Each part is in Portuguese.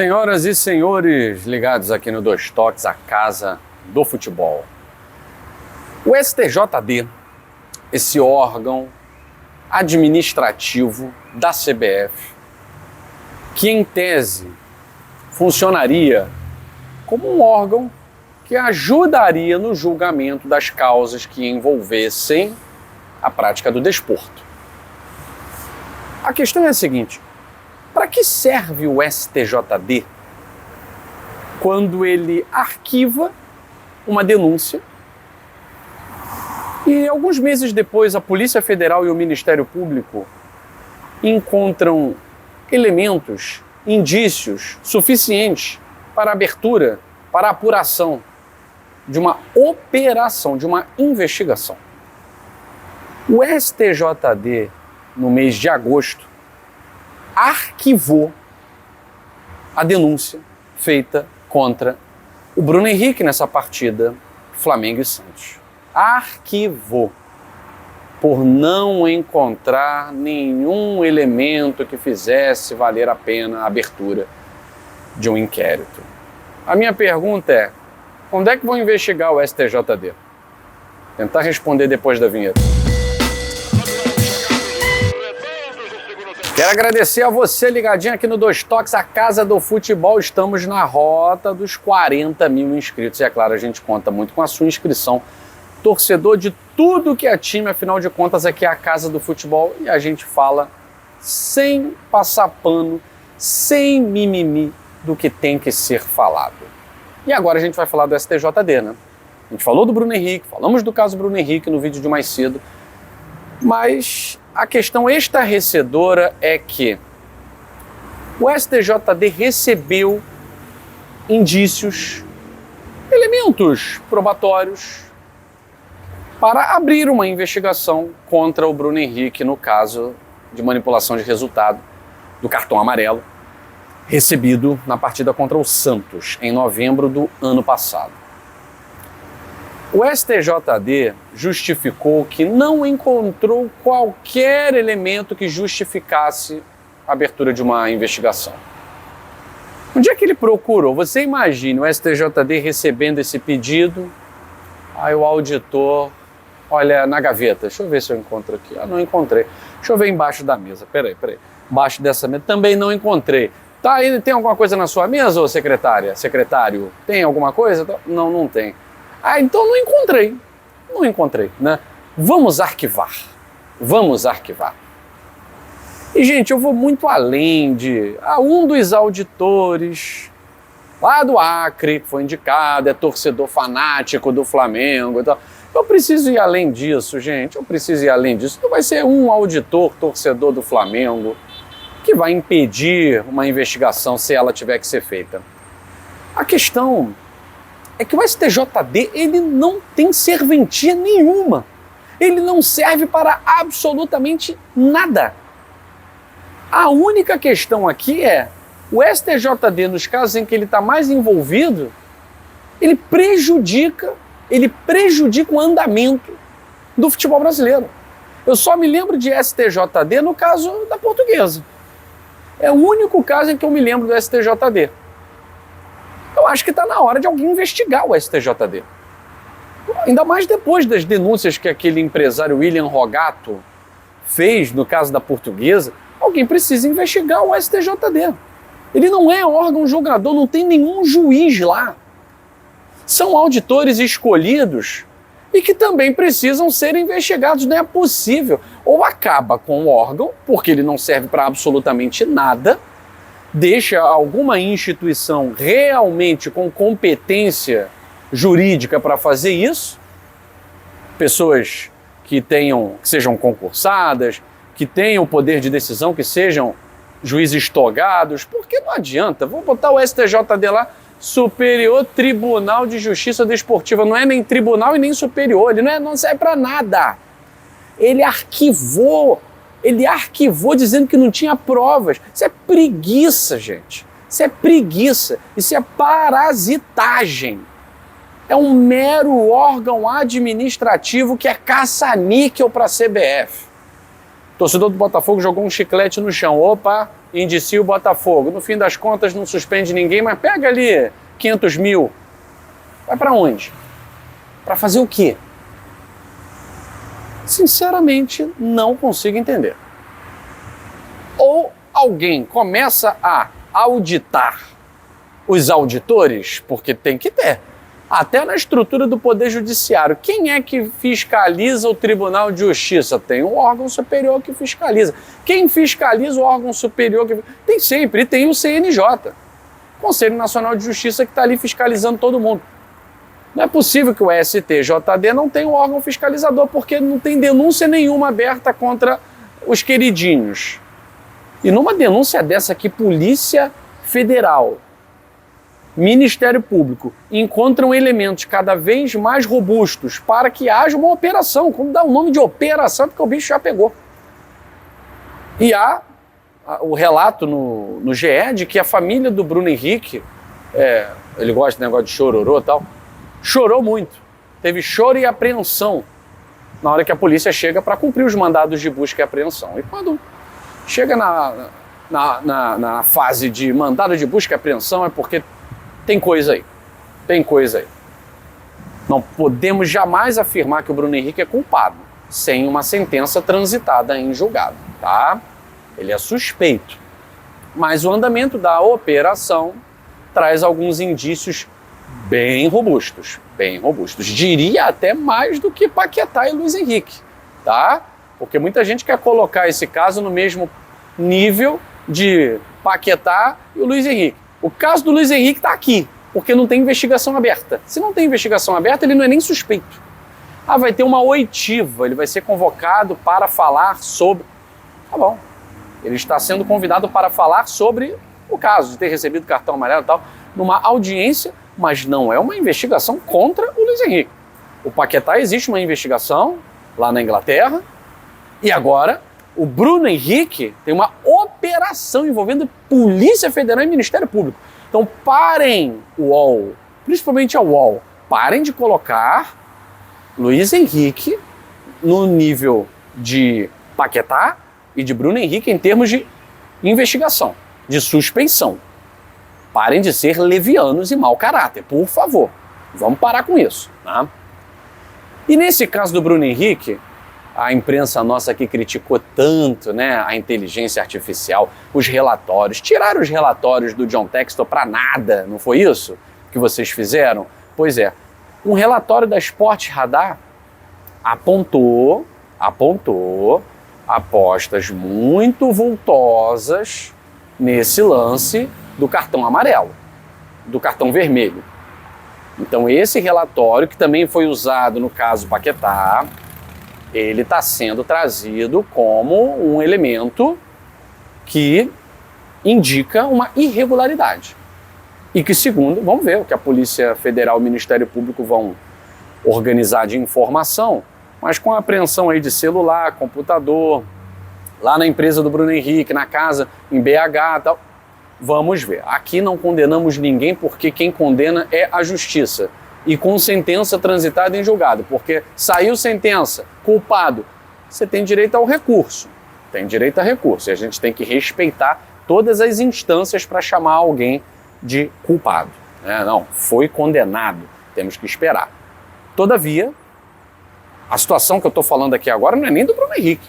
Senhoras e senhores ligados aqui no Dois Toques, a casa do futebol. O STJD, esse órgão administrativo da CBF, que em tese funcionaria como um órgão que ajudaria no julgamento das causas que envolvessem a prática do desporto. A questão é a seguinte: para que serve o STJD quando ele arquiva uma denúncia e alguns meses depois a Polícia Federal e o Ministério Público encontram elementos, indícios suficientes para a abertura, para a apuração de uma operação, de uma investigação? O STJD, no mês de agosto, arquivou a denúncia feita contra o Bruno Henrique nessa partida Flamengo e Santos. Arquivou por não encontrar nenhum elemento que fizesse valer a pena a abertura de um inquérito. A minha pergunta é: quando é que vão investigar o STJD? Tentar responder depois da vinheta. Quero agradecer a você ligadinho aqui no Dois Toques, a casa do futebol. Estamos na rota dos 40 mil inscritos e é claro, a gente conta muito com a sua inscrição. Torcedor de tudo que é time, afinal de contas aqui é a casa do futebol e a gente fala sem passar pano, sem mimimi do que tem que ser falado. E agora a gente vai falar do STJD, né? A gente falou do Bruno Henrique, falamos do caso Bruno Henrique no vídeo de mais cedo, mas a questão estarrecedora é que o STJD recebeu indícios, elementos probatórios para abrir uma investigação contra o Bruno Henrique no caso de manipulação de resultado do cartão amarelo recebido na partida contra o Santos em novembro do ano passado. O STJD justificou que não encontrou qualquer elemento que justificasse a abertura de uma investigação. Onde é que ele procurou? Você imagina o STJD recebendo esse pedido, aí o auditor olha na gaveta, deixa eu ver se eu encontro aqui. Ah, não encontrei. Deixa eu ver embaixo da mesa, peraí. Embaixo dessa mesa também não encontrei. Tá, aí tem alguma coisa na sua mesa, ô secretária? Secretário, tem alguma coisa? Não, não tem. Ah, então não encontrei, né? Vamos arquivar. E, gente, eu vou muito além de... um dos auditores lá do Acre, que foi indicado, é torcedor fanático do Flamengo e tal. Eu preciso ir além disso, gente, Não vai ser um auditor torcedor do Flamengo que vai impedir uma investigação se ela tiver que ser feita. A questão é que o STJD, ele não tem serventia nenhuma. Ele não serve para absolutamente nada. A única questão aqui é, o STJD, nos casos em que ele está mais envolvido, ele prejudica o andamento do futebol brasileiro. Eu só me lembro de STJD no caso da Portuguesa. É o único caso em que eu me lembro do STJD. Eu acho que está na hora de alguém investigar o STJD. Ainda mais depois das denúncias que aquele empresário William Rogato fez no caso da Portuguesa, alguém precisa investigar o STJD. Ele não é órgão julgador, não tem nenhum juiz lá. São auditores escolhidos e que também precisam ser investigados. Não é possível. Ou acaba com o órgão, porque ele não serve para absolutamente nada, deixa alguma instituição realmente com competência jurídica para fazer isso, pessoas que sejam concursadas, que tenham poder de decisão, que sejam juízes togados, porque não adianta, vou botar o STJD lá, Superior Tribunal de Justiça Desportiva, não é nem tribunal e nem superior, ele não serve para nada. Ele arquivou dizendo que não tinha provas. Isso é preguiça, gente. Isso é preguiça. Isso é parasitagem. É um mero órgão administrativo que é caça-níquel para a CBF. O torcedor do Botafogo jogou um chiclete no chão. Opa, indicia o Botafogo. No fim das contas não suspende ninguém, mas pega ali 500 mil. Vai para onde? Para fazer o quê? Sinceramente, não consigo entender. Ou alguém começa a auditar os auditores, porque tem que ter. Até na estrutura do Poder Judiciário. Quem é que fiscaliza o Tribunal de Justiça? Tem um órgão superior que fiscaliza. Quem fiscaliza o órgão superior? Tem sempre, e tem o CNJ. Conselho Nacional de Justiça, que está ali fiscalizando todo mundo. Não é possível que o STJD não tenha um órgão fiscalizador, porque não tem denúncia nenhuma aberta contra os queridinhos. E numa denúncia dessa que Polícia Federal, Ministério Público encontram elementos cada vez mais robustos para que haja uma operação. Como dá o nome de operação, porque o bicho já pegou. E há o relato no GE de que a família do Bruno Henrique, ele gosta de negócio de chororô e tal, chorou muito. Teve choro e apreensão na hora que a polícia chega para cumprir os mandados de busca e apreensão. E quando chega na fase de mandado de busca e apreensão é porque tem coisa aí. Tem coisa aí. Não podemos jamais afirmar que o Bruno Henrique é culpado sem uma sentença transitada em julgado, tá? Ele é suspeito. Mas o andamento da operação traz alguns indícios bem robustos. Bem robustos. Diria até mais do que Paquetá e Luiz Henrique, tá? Porque muita gente quer colocar esse caso no mesmo nível de Paquetá e o Luiz Henrique. O caso do Luiz Henrique está aqui, porque não tem investigação aberta. Se não tem investigação aberta, ele não é nem suspeito. Vai ter uma oitiva, ele vai ser convocado para falar sobre... Tá bom. Ele está sendo convidado para falar sobre o caso de ter recebido cartão amarelo e tal, numa audiência, mas não é uma investigação contra o Luiz Henrique. O Paquetá existe uma investigação lá na Inglaterra, e agora o Bruno Henrique tem uma operação envolvendo Polícia Federal e Ministério Público. Então parem, UOL, principalmente a UOL, parem de colocar Luiz Henrique no nível de Paquetá e de Bruno Henrique em termos de investigação, de suspeição. Parem de ser levianos e mau caráter, por favor. Vamos parar com isso, tá? E nesse caso do Bruno Henrique, a imprensa nossa que criticou tanto, né, a inteligência artificial, os relatórios, tiraram os relatórios do John Textor para nada, não foi isso que vocês fizeram? Pois é, um relatório da Sport Radar apontou apostas muito vultosas nesse lance do cartão amarelo, do cartão vermelho. Então esse relatório, que também foi usado no caso Paquetá, ele está sendo trazido como um elemento que indica uma irregularidade. E que, segundo, vamos ver o que a Polícia Federal e o Ministério Público vão organizar de informação, mas com a apreensão aí de celular, computador, lá na empresa do Bruno Henrique, na casa, em BH e tal, vamos ver. Aqui não condenamos ninguém, porque quem condena é a justiça. E com sentença transitada em julgado, porque saiu sentença, culpado, você tem direito ao recurso. Tem direito a recurso. E a gente tem que respeitar todas as instâncias para chamar alguém de culpado. Não, foi condenado. Temos que esperar. Todavia, a situação que eu estou falando aqui agora não é nem do Bruno Henrique.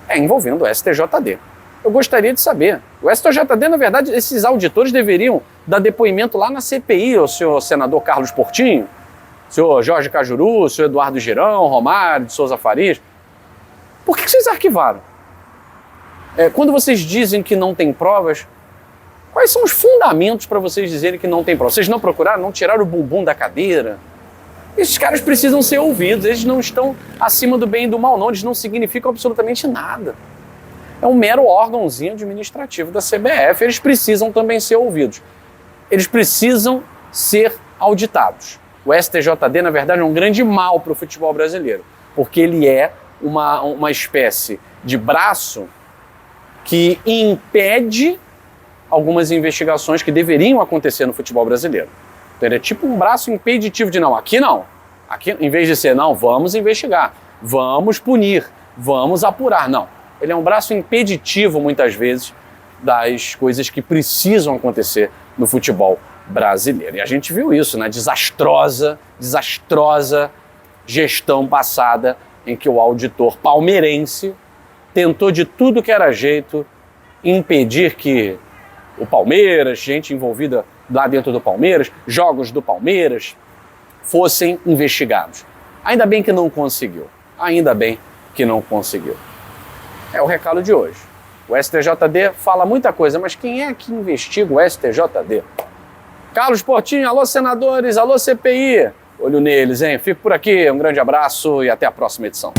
É envolvendo o STJD. Eu gostaria de saber. O STJD, na verdade, esses auditores deveriam dar depoimento lá na CPI, o senhor senador Carlos Portinho, o senhor Jorge Cajuru, o senhor Eduardo Girão, Romário de Souza Farias. Por que vocês arquivaram? Quando vocês dizem que não tem provas, quais são os fundamentos para vocês dizerem que não tem provas? Vocês não procuraram, não tiraram o bumbum da cadeira? Esses caras precisam ser ouvidos, eles não estão acima do bem e do mal, não, eles não significam absolutamente nada. É um mero órgãozinho administrativo da CBF, eles precisam também ser ouvidos. Eles precisam ser auditados. O STJD, na verdade, é um grande mal para o futebol brasileiro, porque ele é uma espécie de braço que impede algumas investigações que deveriam acontecer no futebol brasileiro. Então ele é tipo um braço impeditivo de não, aqui não. Aqui, em vez de ser, não, vamos investigar, vamos punir, vamos apurar, não. Ele é um braço impeditivo, muitas vezes, das coisas que precisam acontecer no futebol brasileiro. E a gente viu isso na desastrosa gestão passada, em que o auditor palmeirense tentou de tudo que era jeito impedir que o Palmeiras, gente envolvida lá dentro do Palmeiras, jogos do Palmeiras, fossem investigados. Ainda bem que não conseguiu. Ainda bem que não conseguiu. É o recado de hoje. O STJD fala muita coisa, mas quem é que investiga o STJD? Carlos Portinho, alô senadores, alô CPI. Olho neles, hein? Fico por aqui, um grande abraço e até a próxima edição.